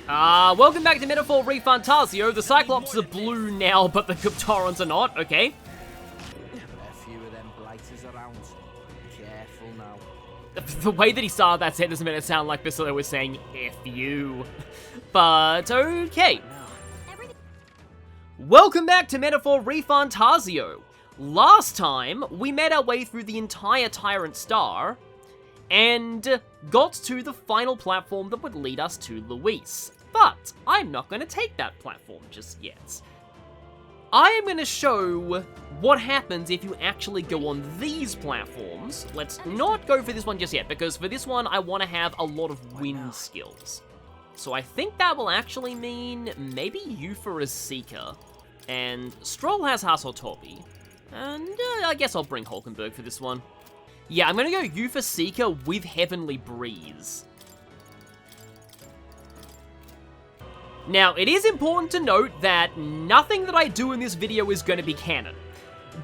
Welcome back to Metaphor ReFantazio. The Cyclops are blue now, but the Cryptorans are not, okay? A few of them blighters around. Careful now. The way that he started that sentence made it sound like Basile was saying, F you. But, okay. Welcome back to Metaphor ReFantazio. Last time, we made our way through the entire Tyrant Star, and got to the final platform that would lead us to Luis. But I'm not going to take that platform just yet. I am going to show what happens if you actually go on these platforms. Let's not go for this one just yet, because for this one I want to have a lot of wind skills. So I think that will actually mean maybe Yufa as Seeker, and Stroll has Hasseltobi, and I guess I'll bring Hulkenberg for this one. Yeah, I'm gonna go Yufa Seeker with Heavenly Breeze. Now, it is important to note that nothing that I do in this video is gonna be canon.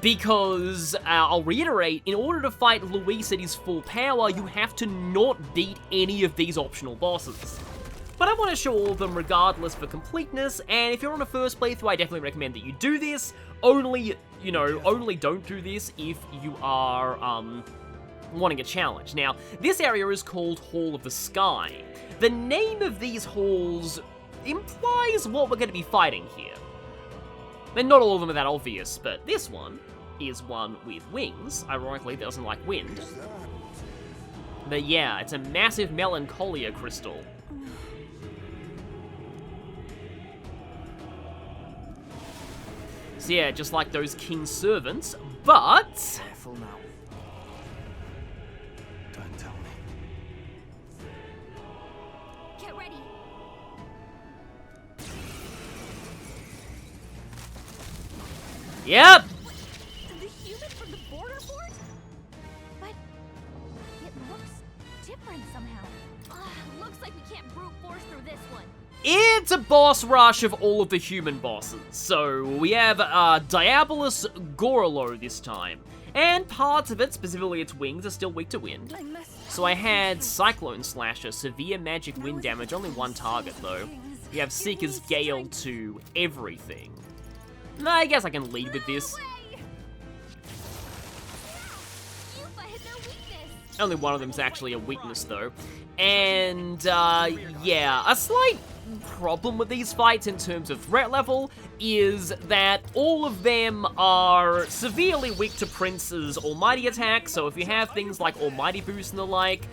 Because, I'll reiterate, in order to fight Luis at his full power, you have to not beat any of these optional bosses. But I want to show all of them regardless for completeness, and if you're on a first playthrough, I definitely recommend that you do this. Only don't do this if you are, wanting a challenge. Now, this area is called Hall of the Sky. The name of these halls implies what we're going to be fighting here. And not all of them are that obvious, but this one is one with wings. Ironically, that doesn't like wind. But yeah, it's a massive Melancholia crystal. So yeah, just like those king's servants, but... Careful now. Don't tell me. Get ready. Yep! The human from the border fort? But it looks different somehow. Looks like we can't brute force through this one. It's a boss rush of all of the human bosses. So we have Diabolus Gorleo this time. And parts of it, specifically its wings, are still weak to wind. So I had Cyclone Slasher, severe magic wind damage, only one target though. We have Seeker's Gale to everything. I guess I can lead with this. Only one of them is actually a weakness though. And, yeah, a slight problem with these fights in terms of threat level is that all of them are severely weak to Prince's Almighty attack, so if you have things like Almighty Boost and the like,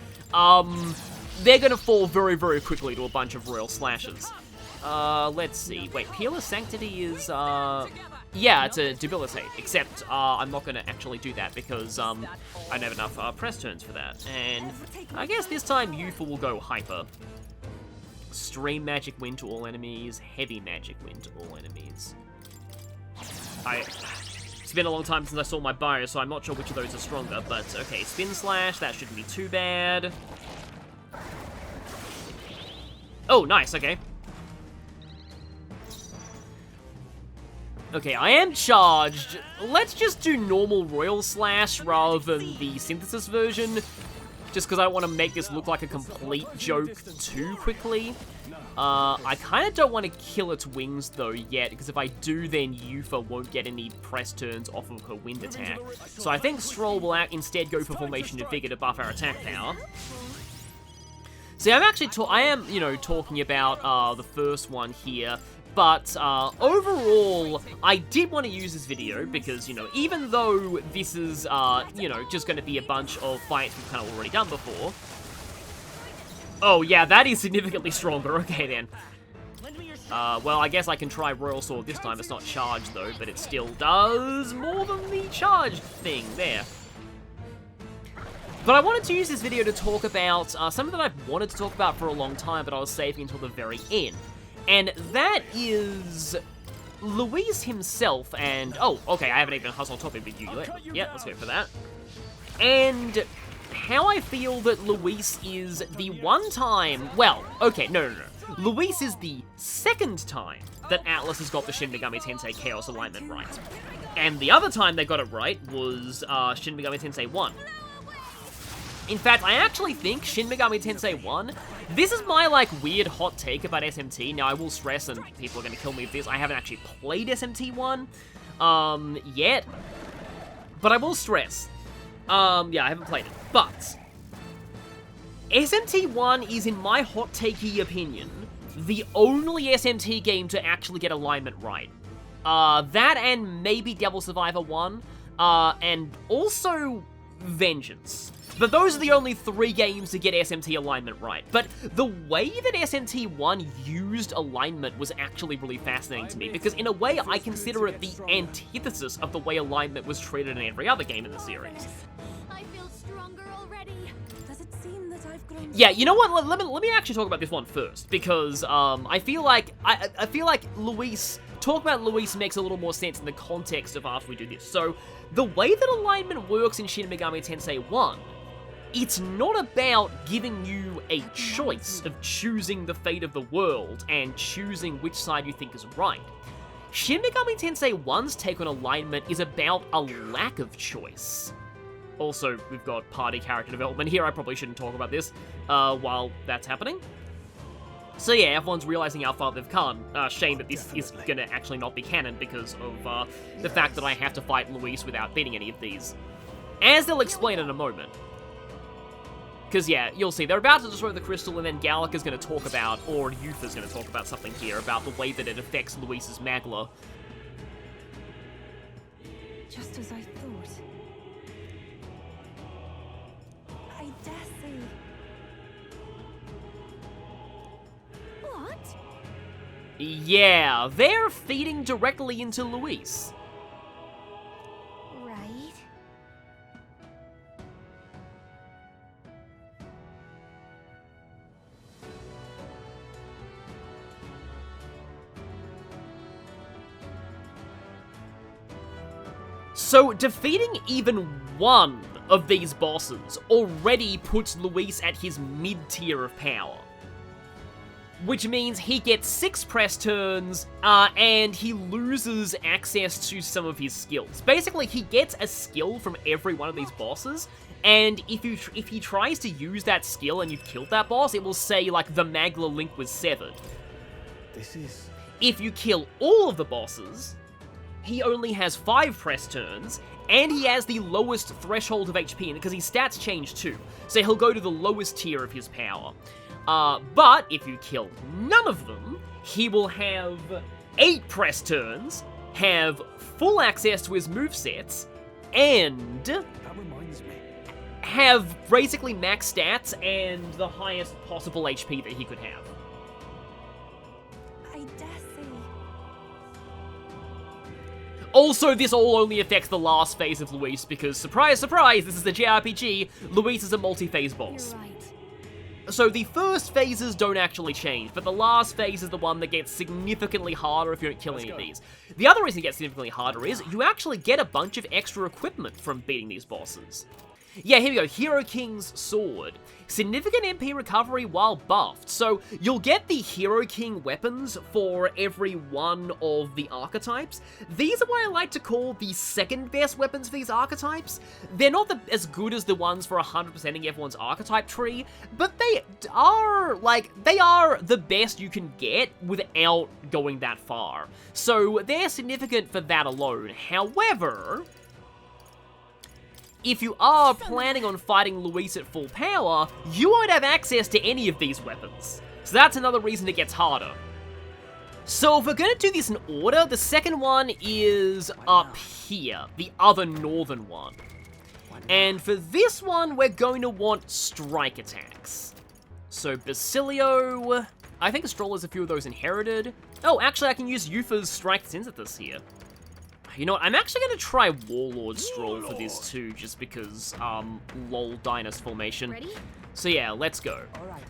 they're gonna fall very, very quickly to a bunch of Royal Slashes. Let's see. Wait, Peerless Sanctity is, yeah, it's a debilitate, except, I'm not gonna actually do that because, I don't have enough, press turns for that. And I guess this time Yufa will go Hyper. Extreme Magic Wind to all enemies, Heavy Magic Wind to all enemies. It's been a long time since I saw my bio, so I'm not sure which of those are stronger, but okay, Spin Slash, that shouldn't be too bad. Oh, nice, okay. Okay, I am charged. Let's just do normal Royal Slash rather than the Synthesis version, just because I want to make this look like a complete joke too quickly. I kind of don't want to kill its wings though yet, because if I do, then Yufa won't get any press turns off of her wind attack. So I think Stroll will instead go for Formation of Vigor to buff our attack power. See, I'm actually, talking about the first one here. But, overall, I did want to use this video because, even though this is, just going to be a bunch of fights we've kind of already done before. Oh, yeah, that is significantly stronger. Okay, then. Well, I guess I can try Royal Sword this time. It's not charged, though, but it still does more than the charged thing there. But I wanted to use this video to talk about something that I've wanted to talk about for a long time, but I was saving until the very end. And that is Luis himself and... Oh, okay, I haven't even hustled topic with you yet. Yeah, let's go for that. And how I feel that Luis is the one time... Well, okay, no. Luis is the second time that Atlas has got the Shin Megami Tensei Chaos Alignment right. And the other time they got it right was Shin Megami Tensei 1. In fact, I actually think Shin Megami Tensei 1, this is my, like, weird hot take about SMT. Now, I will stress, and people are going to kill me with this, I haven't actually played SMT 1 yet. But I will stress, yeah, I haven't played it. But SMT 1 is, in my hot takey opinion, the only SMT game to actually get alignment right. That and maybe Devil Survivor 1, and also Vengeance. But those are the only 3 games to get SMT alignment right. But the way that SMT 1 used alignment was actually really fascinating to me, because in a way I consider it the antithesis of the way alignment was treated in every other game in the series. I feel stronger already. Does it seem that I've grown? Yeah, you know what? Let me actually talk about this one first, because I feel like Luis. Talk about Luis makes a little more sense in the context of after we do this. So, the way that alignment works in Shin Megami Tensei 1, it's not about giving you a choice of choosing the fate of the world and choosing which side you think is right. Shin Megami Tensei 1's take on alignment is about a lack of choice. Also, we've got party character development here. I probably shouldn't talk about this while that's happening. So yeah, everyone's realizing how far they've come. Shame that this is gonna actually not be canon because of the fact that I have to fight Luis without beating any of these. As they'll explain in a moment. Because yeah, you'll see, they're about to destroy the crystal, and then Gallica's gonna talk about, or Yufa's gonna talk about something here, about the way that it affects Luis's Magla. Just as I thought. I dare say. What? Yeah, they're feeding directly into Luis. Right. So, defeating even one of these bosses already puts Luis at his mid-tier of power. Which means he gets 6 press turns, and he loses access to some of his skills. Basically, he gets a skill from every one of these bosses, and if he tries to use that skill and you've killed that boss, it will say, like, the Magla link was severed. If you kill all of the bosses, he only has 5 press turns, and he has the lowest threshold of HP, because his stats change too. So he'll go to the lowest tier of his power. But if you kill none of them, he will have 8 press turns, have full access to his movesets, and That reminds me. have basically max stats and the highest possible HP that he could have. I dare say. Also, this all only affects the last phase of Luis, because, surprise, surprise, this is a JRPG, Luis is a multi-phase boss. You're right. So the first phases don't actually change, but the last phase is the one that gets significantly harder if you don't kill any of these. The other reason it gets significantly harder is you actually get a bunch of extra equipment from beating these bosses. Yeah, here we go, Hero King's Sword. Significant MP recovery while buffed. So you'll get the Hero King weapons for every one of the archetypes. These are what I like to call the second best weapons for these archetypes. They're not as good as the ones for 100%ing everyone's archetype tree, but they are the best you can get without going that far. So they're significant for that alone. However, if you are planning on fighting Luis at full power, you won't have access to any of these weapons. So that's another reason it gets harder. So if we're going to do this in order, the second one is up here, the other northern one. And for this one, we're going to want strike attacks. So Basilio, I think Stroll has a few of those inherited. Oh, actually I can use Yufa's strike synthesis here. You know what, I'm actually going to try Warlord Stroll for this too, just because, lol, Dynas formation. Ready? So yeah, let's go. Alright.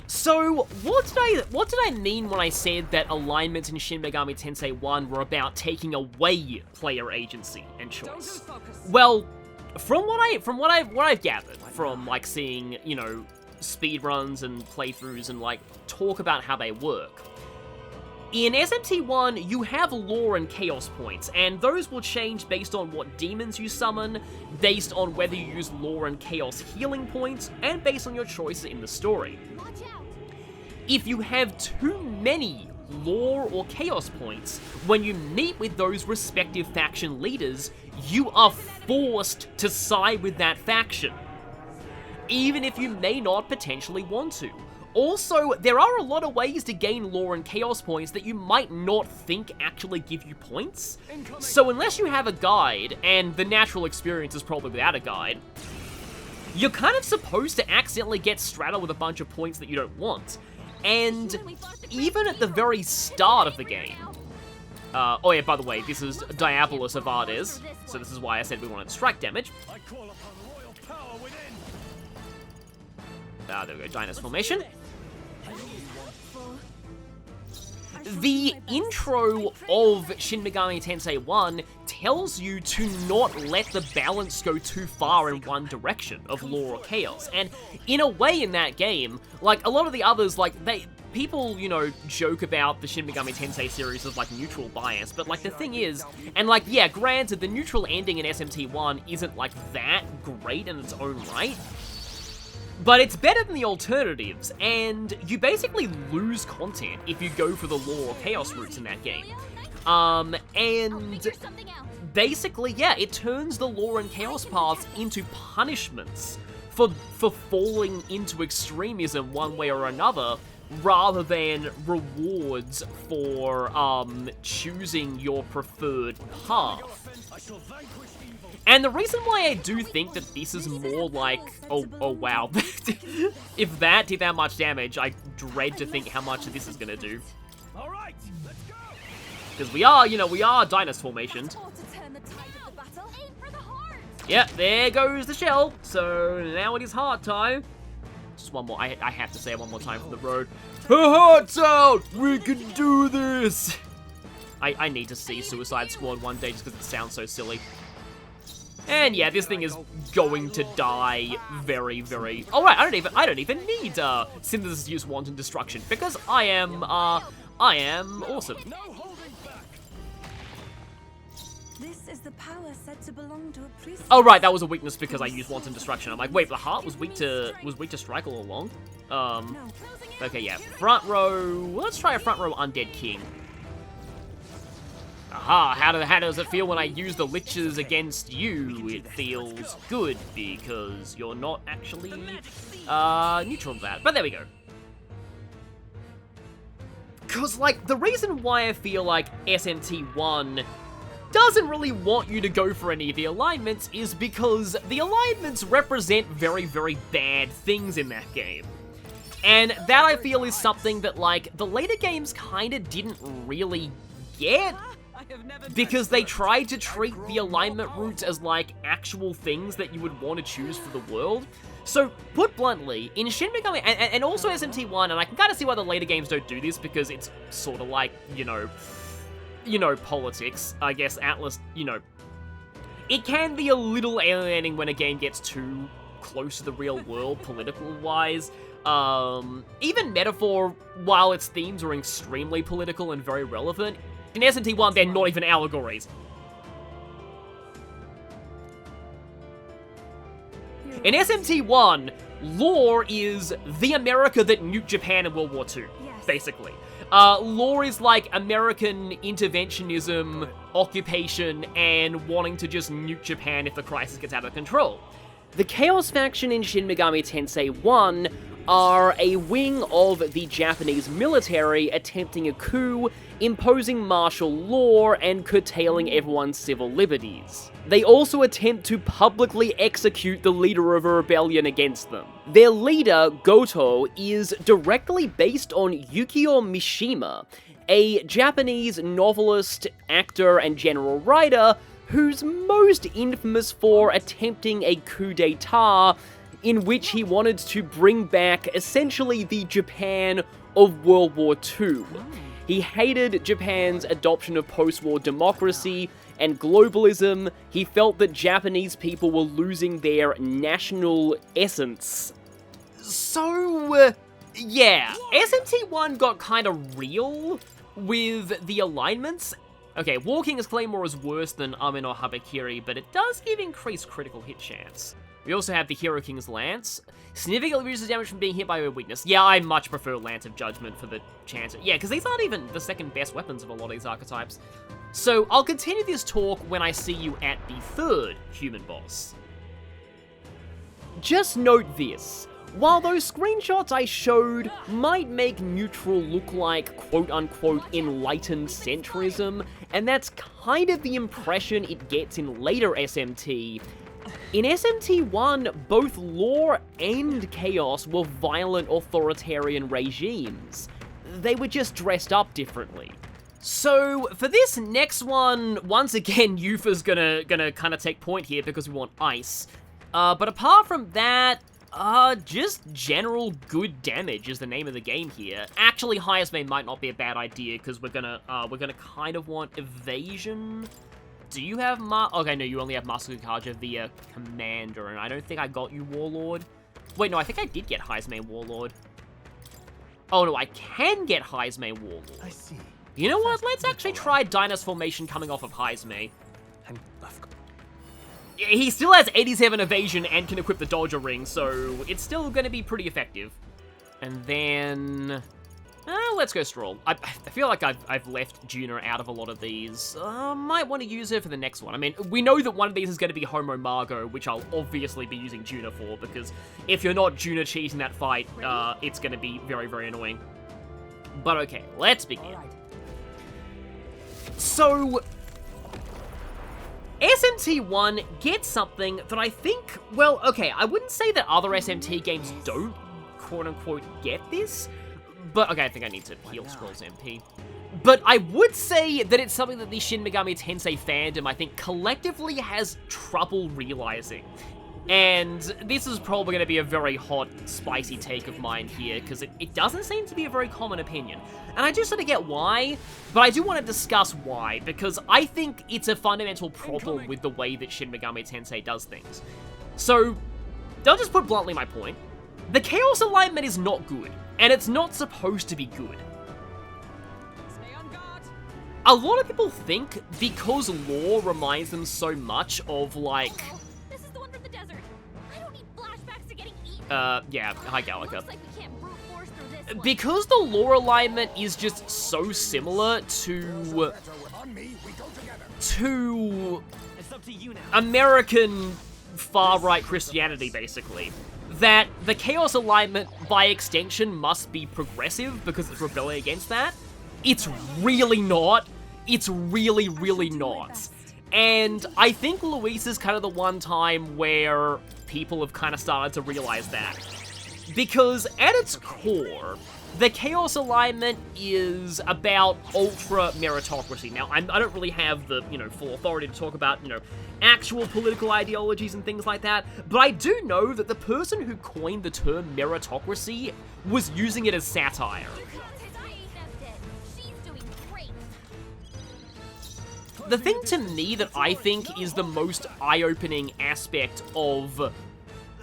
So, what did I mean when I said that alignments in Shin Megami Tensei 1 were about taking away player agency and choice? Well, from what I've gathered from, like, seeing, you know, speedruns and playthroughs and, like, talk about how they work, In SMT1, you have lore and chaos points, and those will change based on what demons you summon, based on whether you use lore and chaos healing points, and based on your choices in the story. If you have too many lore or chaos points, when you meet with those respective faction leaders, you are forced to side with that faction, even if you may not potentially want to. Also, there are a lot of ways to gain lore and chaos points that you might not think actually give you points. So unless you have a guide, and the natural experience is probably without a guide, you're kind of supposed to accidentally get straddled with a bunch of points that you don't want. And even at the very start of the game... oh yeah, by the way, this is Diabolus Avades, so this is why I said we wanted strike damage. There we go, Dynast formation. The intro of Shin Megami Tensei 1 tells you to not let the balance go too far in one direction of lore or chaos, and in a way in that game, like, a lot of the others, like, people, you know, joke about the Shin Megami Tensei series as, like, neutral bias, but, like, the thing is, and, like, yeah, granted, the neutral ending in SMT1 isn't, like, that great in its own right, but it's better than the alternatives, and you basically lose content if you go for the lore or chaos routes in that game. And basically, yeah, it turns the lore and chaos paths into punishments for falling into extremism one way or another, rather than rewards for choosing your preferred path. And the reason why I do think that this is more like... Oh wow. If that did that much damage, I dread to think how much this is gonna do. Because we are, you know, we are Dynast formationed. Yep, there goes the shell. So now it is heart time. Just one more. I have to say it one more time from the road. Hearts out! We can do this! I need to see Suicide Squad one day just because it sounds so silly. And yeah, this thing is going to die very, very... Oh right, I don't even need Synthesis use Wanton Destruction because I am awesome. This is the power said to belong to a priest. Oh right, that was a weakness because I used Wanton Destruction. I'm like, wait, the heart was weak to strike all along. Okay, yeah, front row. Let's try a front row Undead King. Aha, how does it feel when I use the liches against you? It feels good, because you're not actually neutral to that. But there we go. Because, like, the reason why I feel like SMT1 doesn't really want you to go for any of the alignments is because the alignments represent very, very bad things in that game. And that, I feel, is something that, like, the later games kind of didn't really get, because they tried to treat the alignment routes as, like, actual things that you would want to choose for the world. So, put bluntly, in Shin Megami, and also SMT1, and I can kind of see why the later games don't do this, because it's sort of like, you know, politics, I guess. Atlas, you know, it can be a little alienating when a game gets too close to the real world, political-wise. Even Metaphor, while its themes are extremely political and very relevant, in SMT1, they're not even allegories. In SMT1, lore is the America that nuked Japan in World War II, basically. Lore is like American interventionism, occupation, and wanting to just nuke Japan if the crisis gets out of control. The Chaos faction in Shin Megami Tensei 1 are a wing of the Japanese military attempting a coup, imposing martial law, and curtailing everyone's civil liberties. They also attempt to publicly execute the leader of a rebellion against them. Their leader, Goto, is directly based on Yukio Mishima, a Japanese novelist, actor, and general writer who's most infamous for attempting a coup d'etat in which he wanted to bring back essentially the Japan of World War II. He hated Japan's adoption of post-war democracy and globalism. He felt that Japanese people were losing their national essence. So, yeah, SMT1 got kind of real with the alignments. Okay, War King's Claymore is worse than Amin or Habakiri, but it does give increased critical hit chance. We also have the Hero King's Lance. Significantly reduces damage from being hit by a weakness. Yeah, I much prefer Lance of Judgment for the chance. Yeah, because these aren't even the second best weapons of a lot of these archetypes. So I'll continue this talk when I see you at the third human boss. Just note this. While those screenshots I showed might make neutral look like quote-unquote enlightened centrism, and that's kind of the impression it gets in later SMT, in SMT1, both Law and Chaos were violent authoritarian regimes. They were just dressed up differently. So, for this next one, once again, Yufa's gonna kind of take point here because we want ice. But apart from that, just general good damage is the name of the game here. Actually, highest main might not be a bad idea because we're gonna kind of want evasion. Do you have okay, no, you only have Master Kukaja via Commander, and I don't think I got you Warlord. Wait, no, I think I did get highest main Warlord. Oh no, I can get highest main Warlord. I see. You know what? Let's actually try Dynas Formation coming off of Heisme. He still has 87 evasion and can equip the Dodger Ring, so it's still going to be pretty effective. And then... let's go Stroll. I feel like I've left Juna out of a lot of these. Might want to use her for the next one. I mean, we know that one of these is going to be Homo Margo, which I'll obviously be using Juna for, because if you're not Juna cheating that fight, it's going to be very, very annoying. But okay, let's begin. So... SMT1 gets something that I think, well, okay, I wouldn't say that other SMT games don't, quote-unquote, get this, but, okay, I think I need to heal Scrolls MP. But I would say that it's something that the Shin Megami Tensei fandom, I think, collectively has trouble realizing. And this is probably going to be a very hot, spicy take of mine here, because it doesn't seem to be a very common opinion. And I do sort of get why, but I do want to discuss why, because I think it's a fundamental problem with the way that Shin Megami Tensei does things. So, I'll just put bluntly my point. The Chaos Alignment is not good, and it's not supposed to be good. A lot of people think because Law reminds them so much of, like... yeah, hi Gallica. Because the lore alignment is just so similar to American far-right Christianity, basically, that the Chaos alignment, by extension, must be progressive because it's rebelling against that. It's really not. It's really, really not. And I think Luis is kind of the one time where people have kind of started to realize that. Because at its core, the Chaos Alignment is about ultra meritocracy. Now, I don't really have the, full authority to talk about, actual political ideologies and things like that, but I do know that the person who coined the term meritocracy was using it as satire. The thing to me that I think is the most eye-opening aspect of...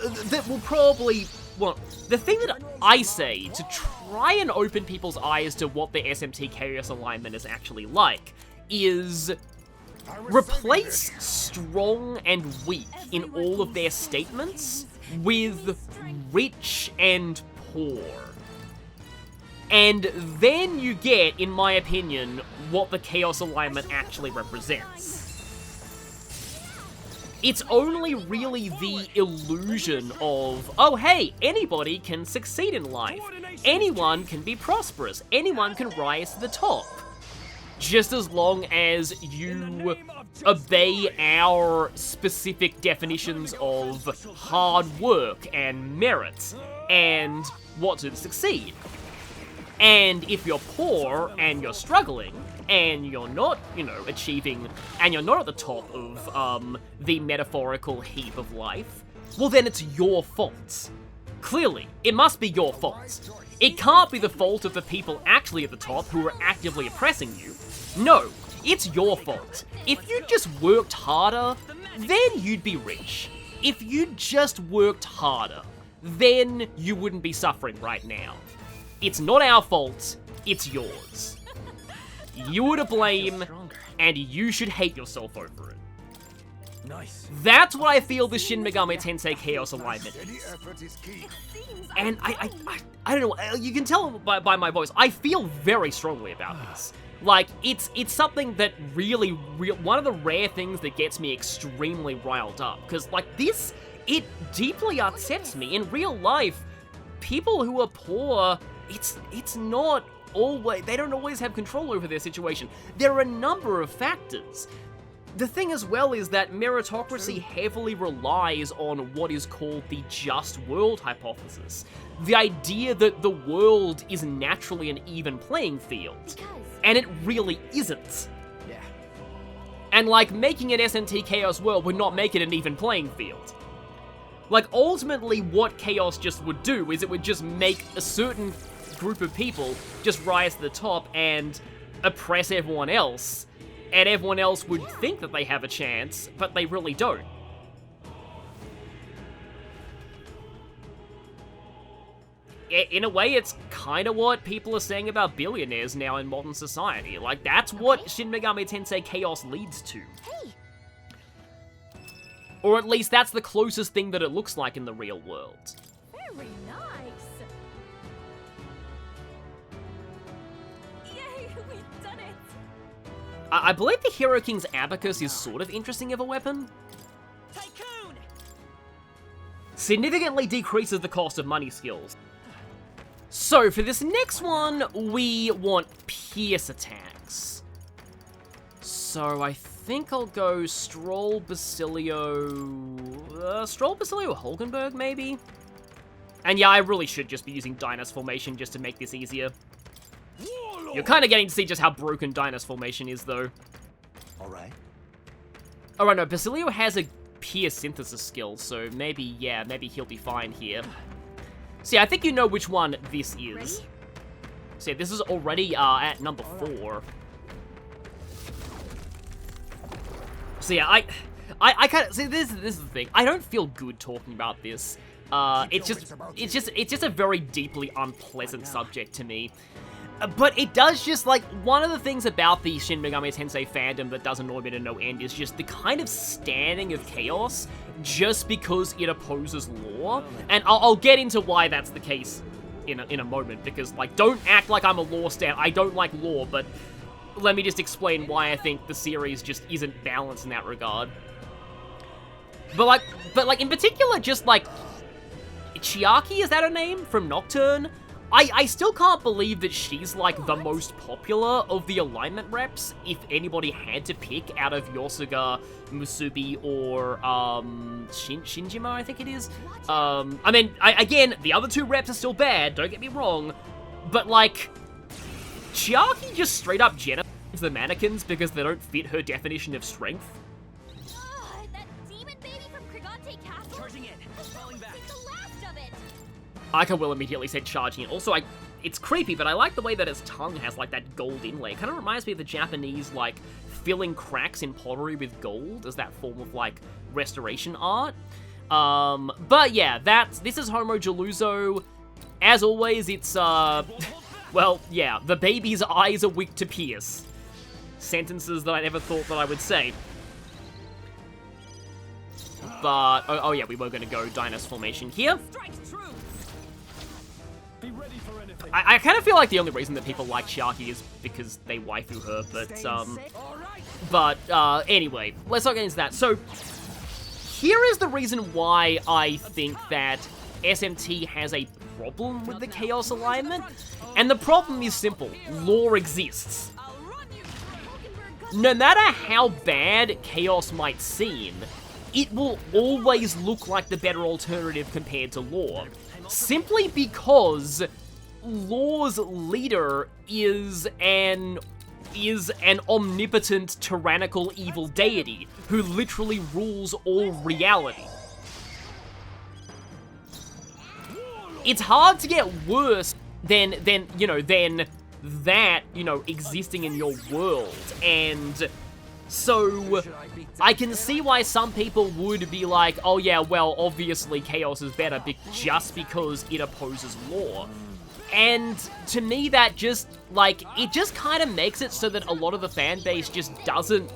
that will probably... well, the thing that I say to try and open people's eyes to what the SMT Chaos Alignment is actually like is... replace strong and weak in all of their statements with rich and poor. And then you get, in my opinion, what the Chaos Alignment actually represents. It's only really the illusion of, oh hey, anybody can succeed in life. Anyone can be prosperous. Anyone can rise to the top. Just as long as you obey our specific definitions of hard work and merit and what to succeed. And if you're poor, and you're struggling, and you're not, achieving, and you're not at the top of, the metaphorical heap of life, well then it's your fault. Clearly, it must be your fault. It can't be the fault of the people actually at the top who are actively oppressing you. No, it's your fault. If you just worked harder, then you'd be rich. If you just worked harder, then you wouldn't be suffering right now. It's not our fault, it's yours. You are to blame, and you should hate yourself over it. Nice. That's what I feel the Shin Megami Tensei Chaos alignment is. It seems And I don't know, you can tell by my voice, I feel very strongly about this. Like, it's something that really, one of the rare things that gets me extremely riled up. Because, like, this, it deeply upsets me. In real life, people who are poor, it's not always, they don't always have control over their situation. There are a number of factors. The thing as well is that meritocracy heavily relies on what is called the just world hypothesis. The idea that the world is naturally an even playing field. And it really isn't. Yeah. And like, making an SMT Chaos world would not make it an even playing field. Like, ultimately what Chaos just would do is it would just make a certain group of people just rise to the top and oppress everyone else. And everyone else would think that they have a chance, but they really don't. In a way, it's kind of what people are saying about billionaires now in modern society. Like, that's what Shin Megami Tensei Chaos leads to. Hey. Or at least that's the closest thing that it looks like in the real world. Very nice. Yay, we've done it. I believe the Hero King's Abacus is sort of interesting of a weapon. Tycoon! Significantly decreases the cost of money skills. So, for this next one, we want pierce attacks. So, I think I'll go Stroll, Basilio... Stroll, Basilio, Hulkenberg, maybe? And yeah, I really should just be using Dynas Formation just to make this easier. You're kind of getting to see just how broken Dynas Formation is, though. Alright. Alright, no, Basilio has a Pierce Synthesis skill, so maybe, yeah, maybe he'll be fine here. So yeah, I think you know which one this is. Ready? So yeah, this is already at number 4. So yeah, I kind of see this is the thing. I don't feel good talking about this. It's just a very deeply unpleasant subject to me. But it does just, like, one of the things about the Shin Megami Tensei fandom that does annoy me to no end is just the kind of standing of Chaos just because it opposes law. And I'll get into why that's the case in a moment, because, like, don't act like I'm a law stan. I don't like law, but let me just explain why I think the series just isn't balanced in that regard. But like, in particular, just, like, Chiaki, is that her name? From Nocturne? I still can't believe that she's, like, the most popular of the alignment reps, if anybody had to pick out of Yosuga, Musubi, or, Shinjima, I think it is. I mean, again, the other 2 reps are still bad, don't get me wrong, but, like, Chiaki just straight up genocides the mannequins because they don't fit her definition of strength. That demon baby from Krigante Castle? Charging in. Falling back. It's the last of it. Ika will immediately say charging it. Also, it's creepy, but I like the way that its tongue has, like, that gold inlay. It kind of reminds me of the Japanese, like, filling cracks in pottery with gold as that form of, like, restoration art. But yeah, this is Homo Jaluzo. As always, it's, well, yeah, the baby's eyes are weak to pierce. Sentences that I never thought that I would say. But, oh yeah, we were going to go Dynas Formation here. I kind of feel like the only reason that people like Chiaki is because they waifu her, but anyway, let's not get into that. So, here is the reason why I think that SMT has a problem with the Chaos alignment, and the problem is simple. Law exists. No matter how bad Chaos might seem, it will always look like the better alternative compared to Law, simply because Law's leader is an omnipotent, tyrannical, evil deity who literally rules all reality. It's hard to get worse than that, existing in your world, and so I can see why some people would be like, oh yeah, well, obviously Chaos is better just because it opposes law. And to me, that just, like, it just kind of makes it so that a lot of the fan base just doesn't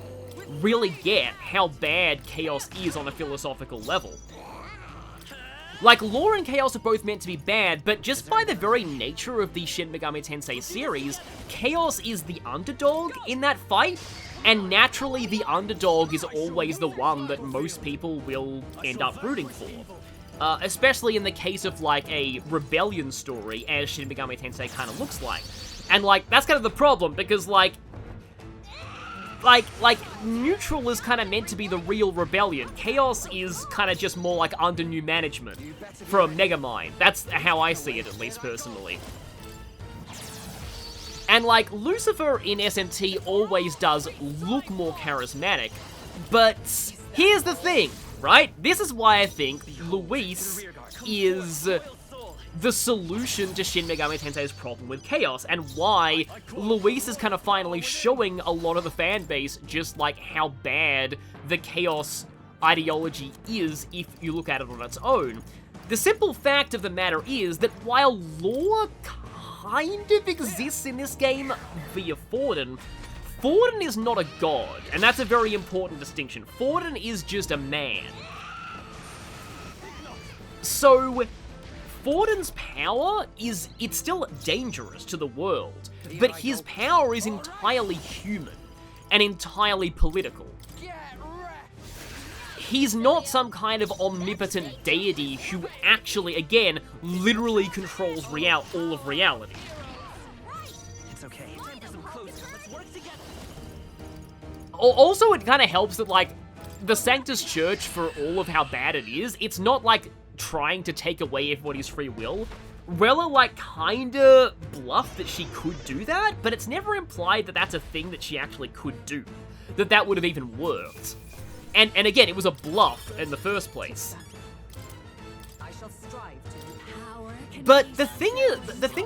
really get how bad chaos is on a philosophical level. Like, lore and chaos are both meant to be bad, but just by the very nature of the Shin Megami Tensei series, chaos is the underdog in that fight, and naturally the underdog is always the one that most people will end up rooting for. Especially in the case of, like, a rebellion story, as Shin Megami Tensei kind of looks like. And, like, that's kind of the problem, because, like, neutral is kind of meant to be the real rebellion. Chaos is kind of just more like under new management from Megami. That's how I see it, at least personally. And, like, Lucifer in SMT always does look more charismatic, but here's the thing, right? This is why I think Luis is the solution to Shin Megami Tensei's problem with chaos, and why Luis is kind of finally showing a lot of the fan base just, like, how bad the chaos ideology is if you look at it on its own. The simple fact of the matter is that while lore kind of exists in this game via Forden, Forden is not a god, and that's a very important distinction. Forden is just a man. So Forden's power it's still dangerous to the world, but his power is entirely human and entirely political. He's not some kind of omnipotent deity who actually, again, literally controls all of reality. It's okay. Let's work together. Also, it kind of helps that, like, the Sanctus Church, for all of how bad it is, it's not, like, trying to take away everybody's free will. Rella, like, kinda bluffed that she could do that, but it's never implied that that's a thing that she actually could do. That would have even worked. And again, it was a bluff in the first place. I shall strive to But the thing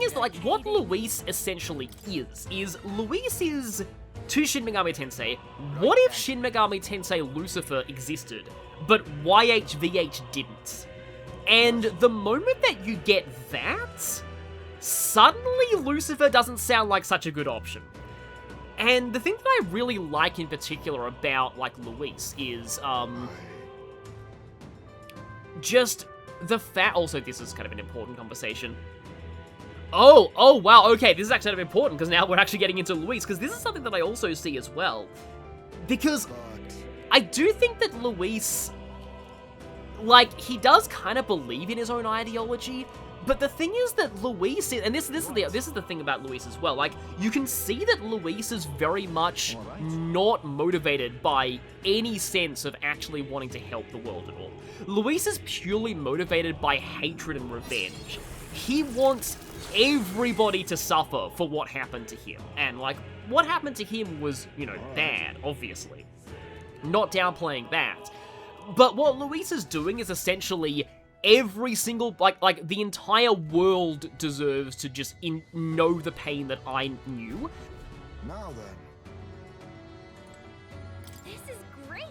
is, like, what Luis essentially is Luis is, to Shin Megami Tensei, what if Shin Megami Tensei Lucifer existed, but YHVH didn't? And the moment that you get that, suddenly Lucifer doesn't sound like such a good option. And the thing that I really like in particular about, like, Luis is, just the fact... Also, this is kind of an important conversation. Oh, wow, okay, this is actually kind of important, because now we're actually getting into Luis, because this is something that I also see as well. Because I do think that Luis, like, he does kind of believe in his own ideology, but the thing is that Luis, and this is the thing about Luis as well, like, you can see that Luis is very much not motivated by any sense of actually wanting to help the world at all. Luis is purely motivated by hatred and revenge. He wants everybody to suffer for what happened to him, and, like, what happened to him was, you know, bad, obviously. Not downplaying that. But what Luis is doing is essentially every single, like the entire world deserves to just know the pain that I knew. Now then. This is great.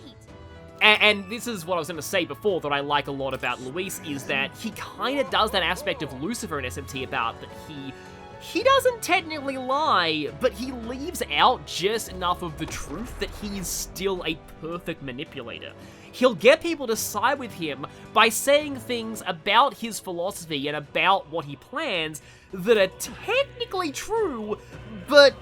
And this is what I was going to say before that I like a lot about Luis, is that he kind of does that aspect of Lucifer in SMT about that he doesn't technically lie, but he leaves out just enough of the truth that he is still a perfect manipulator. He'll get people to side with him by saying things about his philosophy and about what he plans that are technically true, but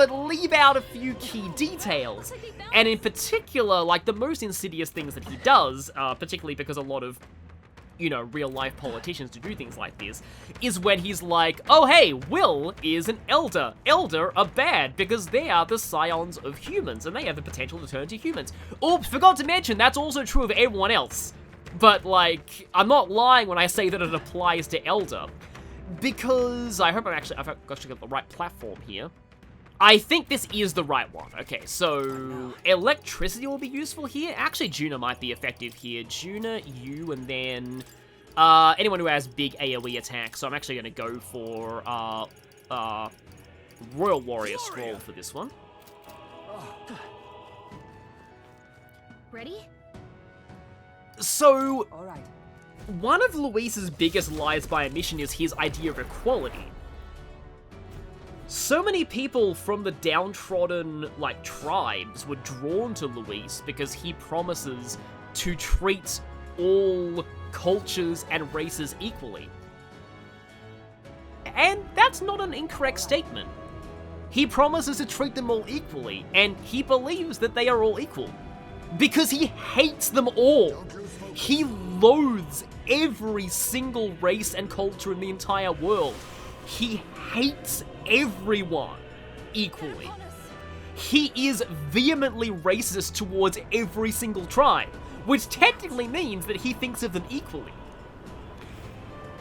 leave out a few key details. And in particular, like, the most insidious things that he does, particularly because a lot of, you know, real-life politicians do things like this, is when he's like, oh hey, Will is an elder. Elder are bad because they are the scions of humans, and they have the potential to turn to humans. Oops, forgot to mention, that's also true of everyone else. But, like, I'm not lying when I say that it applies to Elder. Because, I've actually got the right platform here. I think this is the right one. Okay, so electricity will be useful here. Actually, Juna might be effective here. Juna, you, and then anyone who has big AoE attacks. So I'm actually going to go for Royal Warrior Scroll for this one. Ready? So, All right. one of Luis's biggest lies by omission is his idea of equality. so many people from the downtrodden, like, tribes were drawn to Luis because he promises to treat all cultures and races equally. And that's not an incorrect statement. He promises to treat them all equally, and he believes that they are all equal. Because he hates them all. He loathes every single race and culture in the entire world. He hates everyone equally. He is vehemently racist towards every single tribe, which technically means that he thinks of them equally.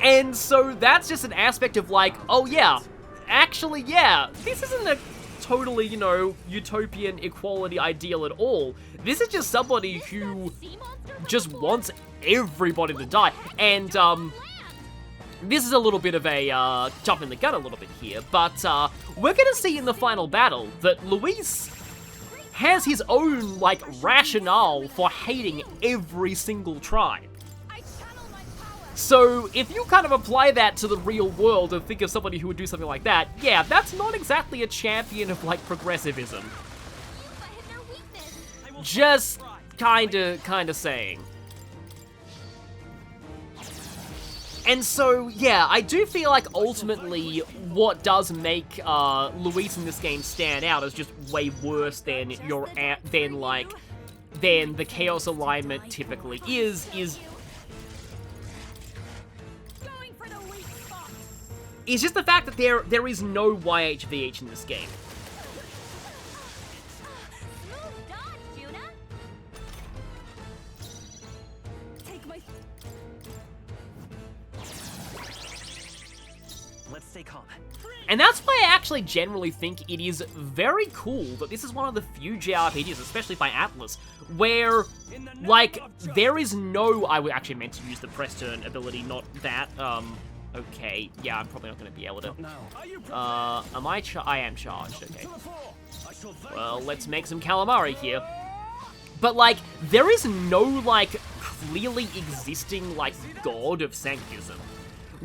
And so that's just an aspect of like, oh yeah, actually yeah, this isn't a totally, you know, utopian equality ideal at all. This is just somebody who just wants everybody to die. And, this is a little bit of a, jumping the gun a little bit here, but, we're gonna see in the final battle that Luis has his own, like, rationale for hating every single tribe. So, if you kind of apply that to the real world and think of somebody who would do something like that, yeah, that's not exactly a champion of, like, progressivism. Just kinda saying. And so, yeah, I do feel like ultimately what does make Luis in this game stand out is just way worse than than the Chaos alignment typically is just the fact that there is no YHVH in this game. Let's stay calm. And that's why I actually generally think it is very cool that this is one of the few JRPGs, especially by Atlas, where, like, there is no... I actually meant to use the press turn ability, not that. Okay, yeah, I'm probably not going to be able to. I am charged, okay. Well, let's make some calamari here. But, like, there is no, like, clearly existing, like, god of Sanctism.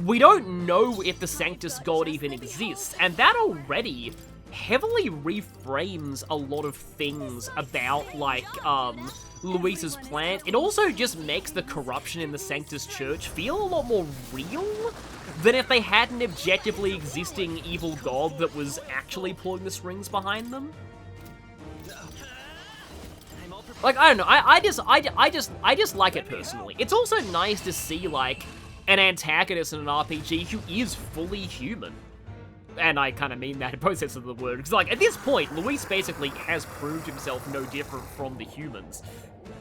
We don't know if the Sanctus god even exists, and that already heavily reframes a lot of things about, like, Luis's plan. It also just makes the corruption in the Sanctus Church feel a lot more real than if they had an objectively existing evil god that was actually pulling the strings behind them. Like, I don't know, I just like it personally. It's also nice to see, like, an antagonist in an RPG who is fully human. And I kind of mean that in both senses of the word, because, like, at this point, Luis basically has proved himself no different from the humans.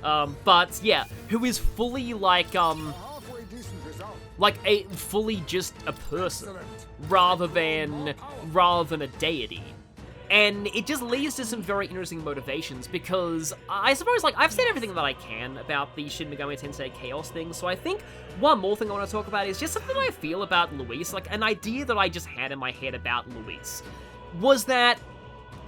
But, yeah, who is fully, like fully just a person, rather than a deity. And it just leads to some very interesting motivations, because I suppose, like, I've said everything that I can about the Shin Megami Tensei Chaos thing, so I think one more thing I want to talk about is just something I feel about Luis, like, an idea that I just had in my head about Luis, was that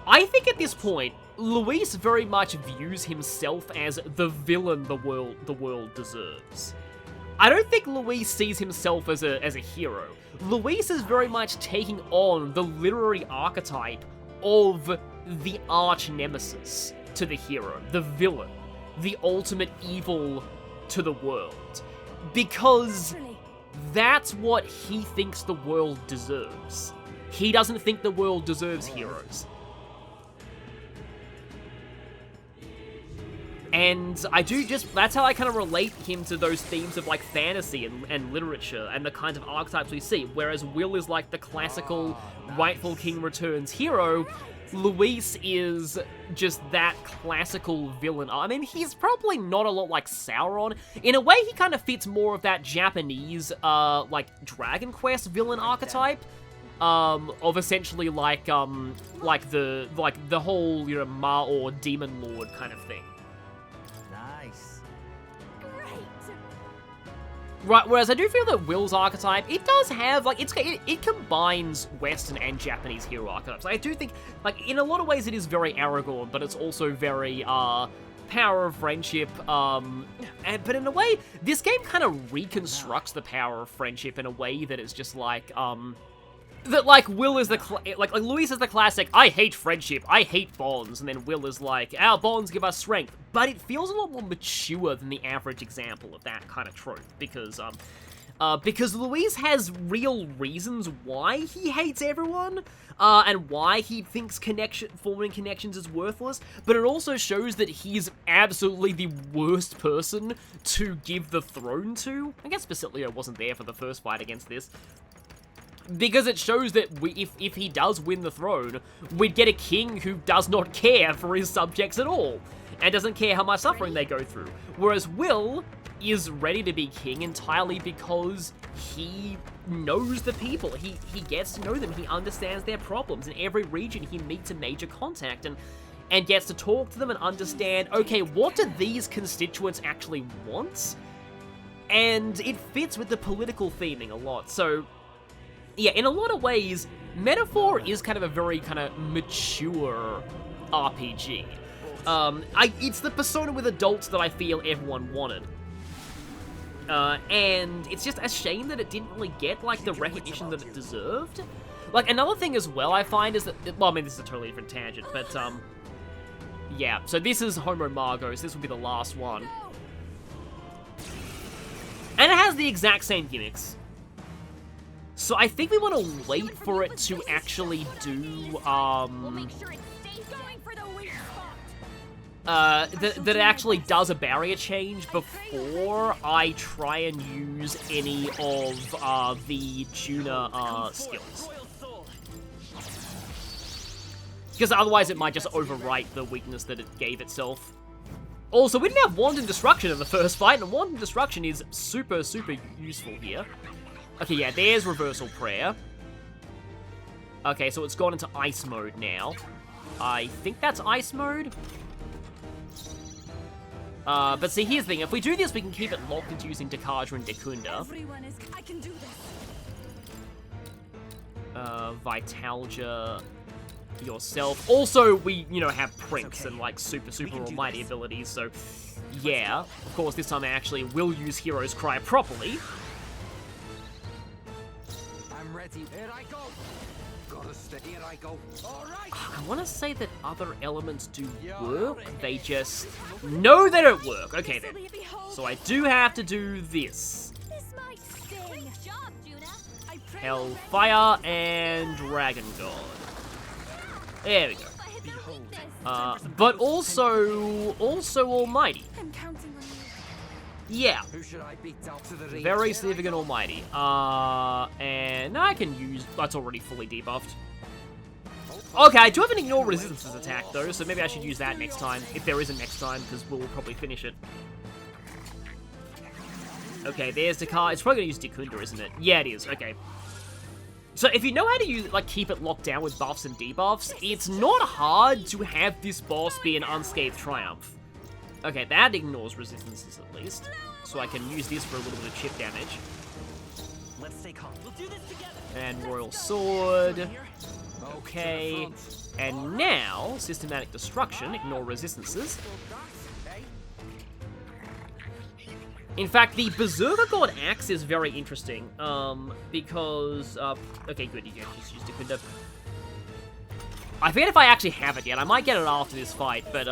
I think at this point, Luis very much views himself as the villain the world deserves. I don't think Luis sees himself as a hero. Luis is very much taking on the literary archetype of the arch nemesis to the hero, the villain, the ultimate evil to the world. Because that's what he thinks the world deserves. He doesn't think the world deserves heroes. And that's how I kind of relate him to those themes of, like, fantasy and literature and the kinds of archetypes we see. Whereas Will is, like, the classical rightful king returns hero, Luis is just that classical villain. I mean, he's probably not a lot like Sauron. In a way, he kind of fits more of that Japanese, like, Dragon Quest villain archetype. Of essentially, like the whole, you know, Ma or Demon Lord kind of thing. Right, whereas I do feel that Will's archetype, it does have, like, it combines Western and Japanese hero archetypes. I do think, like, in a lot of ways it is very Aragorn, but it's also very, power of friendship, but in a way, this game kind of reconstructs the power of friendship in a way that is just like, that, like, Will is the, like, Luis is the classic, I hate friendship, I hate bonds, and then Will is like, our bonds give us strength. But it feels a lot more mature than the average example of that kind of trope, because Luis has real reasons why he hates everyone, and why he thinks forming connections is worthless, but it also shows that he's absolutely the worst person to give the throne to. I guess Basilio wasn't there for the first fight against this, because it shows that if he does win the throne, we'd get a king who does not care for his subjects at all, and doesn't care how much suffering they go through. Whereas Will is ready to be king entirely because he knows the people. He gets to know them. He understands their problems. In every region, he meets a major contact and gets to talk to them and understand, okay, what do these constituents actually want? And it fits with the political theming a lot. So yeah, in a lot of ways, Metaphor is kind of a very kind of mature RPG. It's the Persona with adults that I feel everyone wanted. And it's just a shame that it didn't really get, like, the recognition that it deserved. Like, another thing as well I find is that, well, I mean, this is a totally different tangent, but, yeah. So this is Homo Margo, so this will be the last one. And it has the exact same gimmicks. So I think we want to wait for it to actually do, We'll make sure it stays going for the weak spot. that it actually does a barrier change before I try and use any of the tuner skills. Because otherwise it might just overwrite the weakness that it gave itself. Also, we didn't have Wanton Destruction in the first fight, and Wanton Destruction is super, super useful here. Okay, yeah, there's Reversal Prayer. Okay, so it's gone into Ice Mode now. I think that's Ice Mode. But see, here's the thing. If we do this, we can keep it locked into using Dekaja and Dekunda. I can do this. Vitalgia yourself. Also, we, you know, have Prince and, like, super, super almighty abilities, so yeah. Of course, this time I actually will use Hero's Cry properly. I'm ready. Here I go. Gotta stay. Here I go. All right. I want to say that other elements do work, they just know they don't work. Okay, then. So I do have to do this. This might sting. Great job, Juna. Hellfire and Dragon God. There we go. But hit their weakness. But also Almighty. I'm counting on you. Yeah. Who should I beat down to the ring? Very significant Almighty. And I can use... That's already fully debuffed. Okay, I do have an Ignore Resistances attack, though, so maybe I should use that next time, if there is a next time, because we'll probably finish it. Okay, there's the card. It's probably going to use Dekunda, isn't it? Yeah, it is. Okay. So if you know how to use, like, keep it locked down with buffs and debuffs, it's not hard to have this boss be an Unscathed Triumph. Okay, that ignores resistances at least, so I can use this for a little bit of chip damage. Let's stay calm. We'll do this together. And Royal Sword. Okay. And now, Systematic Destruction, ignore resistances. In fact, the Berserker God Axe is very interesting, because, okay, good, you can just use Dekunda. I forget if I actually have it yet. I might get it after this fight, but,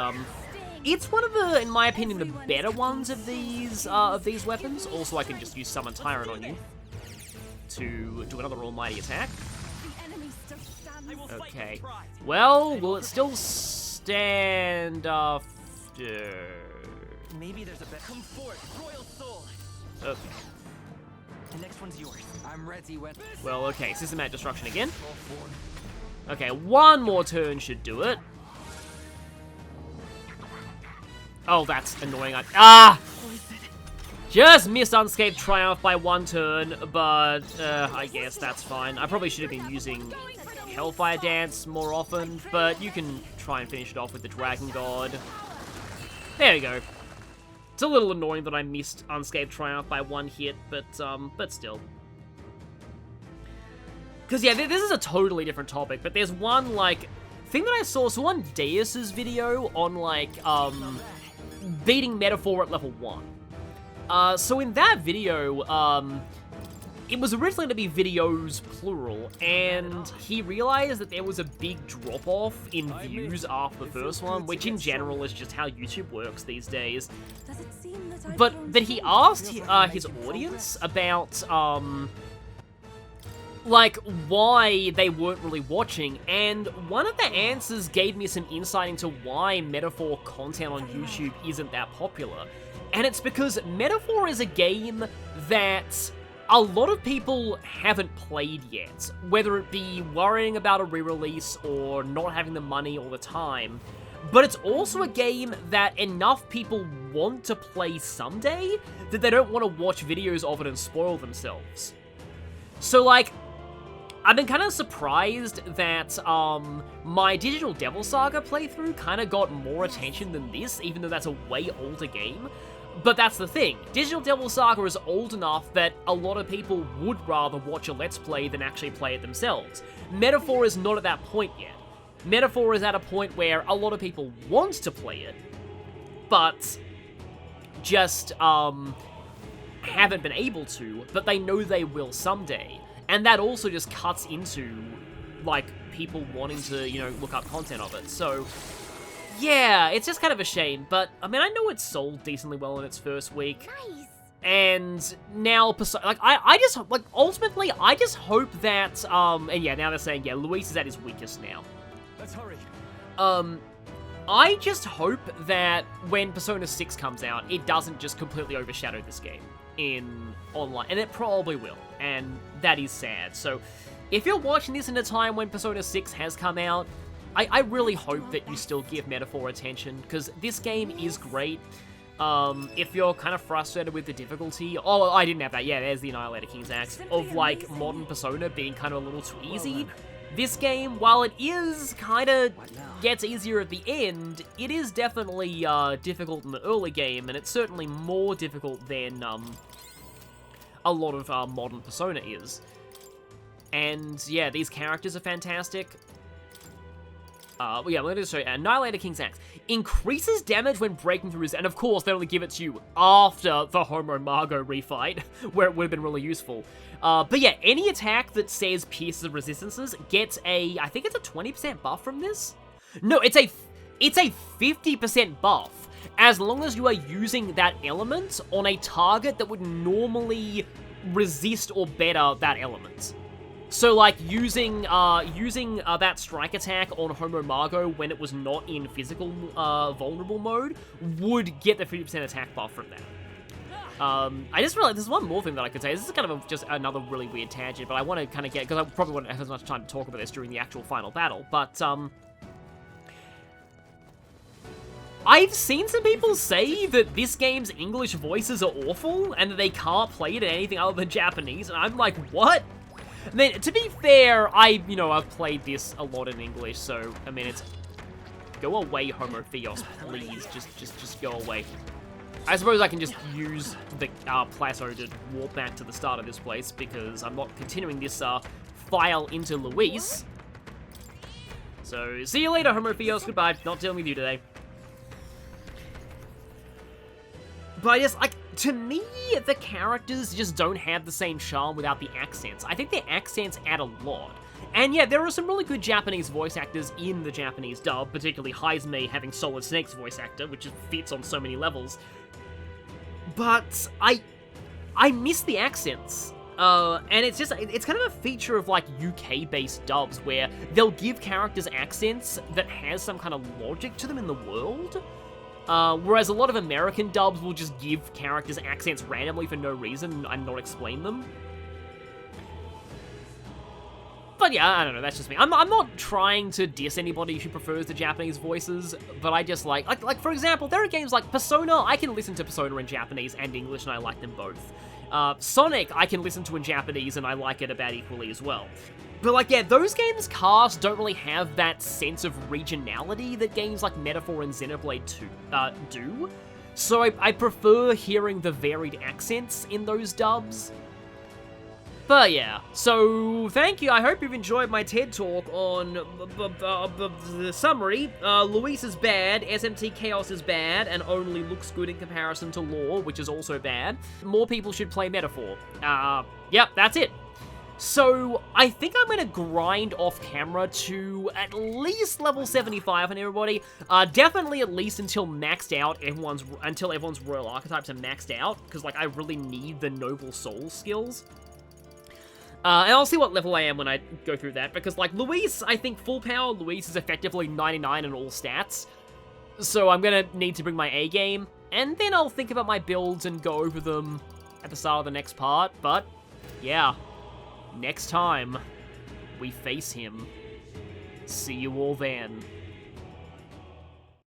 it's one of the, in my opinion, the better ones of these weapons. Also, I can just use Summon Tyrant on you to do another Almighty attack. Okay. Well, will it still stand after? Maybe there's a bet. Come forth, Royal Soul. Okay. The next one's yours. I'm ready when. Well, okay. Systematic Destruction again. Okay, one more turn should do it. Oh, that's annoying. Just missed Unscathed Triumph by one turn, but I guess that's fine. I probably should have been using Hellfire Dance more often, but you can try and finish it off with the Dragon God. There we go. It's a little annoying that I missed Unscathed Triumph by one hit, but still. Because, yeah, this is a totally different topic, but there's one, like, thing that I saw, so on Deus's video on, like, beating Metaphor at level 1. So in that video, it was originally to be videos plural, and he realized that there was a big drop-off in views after the first one, which in general is just how YouTube works these days. Does it seem that I've But grown then he too asked old? his audience about, like, why they weren't really watching, and one of the answers gave me some insight into why metaphor content on YouTube isn't that popular. And it's because Metaphor is a game that a lot of people haven't played yet, whether it be worrying about a re-release or not having the money or the time. But it's also a game that enough people want to play someday that they don't want to watch videos of it and spoil themselves. So, like, I've been kind of surprised that my Digital Devil Saga playthrough kind of got more attention than this, even though that's a way older game. But that's the thing, Digital Devil Saga is old enough that a lot of people would rather watch a Let's Play than actually play it themselves. Metaphor is not at that point yet. Metaphor is at a point where a lot of people want to play it, but just haven't been able to, but they know they will someday. And that also just cuts into, like, people wanting to, you know, look up content of it. So, yeah, it's just kind of a shame. But, I mean, I know it sold decently well in its first week. Nice. And now, like, I just, like, ultimately, I just hope that, and yeah, now they're saying, yeah, Luis is at his weakest now. Let's hurry. I just hope that when Persona 6 comes out, it doesn't just completely overshadow this game in online, and it probably will, and that is sad. So, if you're watching this in a time when Persona 6 has come out, I really hope that you still give Metaphor attention, because this game is great. If you're kind of frustrated with the difficulty, oh, I didn't have that, yeah, there's the Annihilator King's Axe, of, like, modern Persona being kind of a little too easy. This game, while it is kind of gets easier at the end, it is definitely difficult in the early game, and it's certainly more difficult than a lot of modern Persona is. And yeah, these characters are fantastic. Well, yeah, let me just show you. Annihilator King's Axe increases damage when breaking through his, and of course, they only give it to you after the Homo Margo refight, where it would have been really useful. But yeah, any attack that says pierces resistances gets a, I think it's a 20% buff from this? No, it's a 50% buff, as long as you are using that element on a target that would normally resist or better that element. So, like, using that strike attack on Homo Margo when it was not in physical vulnerable mode would get the 50% attack buff from that. I just realized there's one more thing that I could say. This is kind of just another really weird tangent, but I want to kind of get, because I probably won't have as much time to talk about this during the actual final battle, but, I've seen some people say that this game's English voices are awful, and that they can't play it in anything other than Japanese, and I'm like, what? I mean, to be fair, I've played this a lot in English, so, I mean, it's... Go away, Homo Theos, please. Just go away. I suppose I can just use the plateau to walk back to the start of this place, because I'm not continuing this file into Luis. So, see you later, Homo Theos. Goodbye. Not dealing with you today. But I just, like, to me, the characters just don't have the same charm without the accents. I think their accents add a lot. And yeah, there are some really good Japanese voice actors in the Japanese dub, particularly Haizumi having Solid Snake's voice actor, which fits on so many levels. But I miss the accents. And it's kind of a feature of, like, UK-based dubs, where they'll give characters accents that has some kind of logic to them in the world. Whereas a lot of American dubs will just give characters accents randomly for no reason and not explain them. But yeah, I don't know, that's just me. I'm not trying to diss anybody who prefers the Japanese voices, but I just like for example, there are games like Persona, I can listen to Persona in Japanese and English and I like them both. Sonic, I can listen to in Japanese and I like it about equally as well. But, like, yeah, those games' casts don't really have that sense of regionality that games like Metaphor and Xenoblade 2 do. So I prefer hearing the varied accents in those dubs. But yeah, so thank you. I hope you've enjoyed my TED Talk on the summary. Luis is bad, SMT Chaos is bad, and only looks good in comparison to Law, which is also bad. More people should play Metaphor. Yep, that's it. So, I think I'm going to grind off camera to at least level 75 on everybody. Definitely at least until maxed out, until everyone's royal archetypes are maxed out, because, like, I really need the Noble Soul skills. And I'll see what level I am when I go through that, because, like, Luis, I think full power, Luis is effectively 99 in all stats. So I'm going to need to bring my A game, and then I'll think about my builds and go over them at the start of the next part, but, yeah. Next time, we face him. See you all then.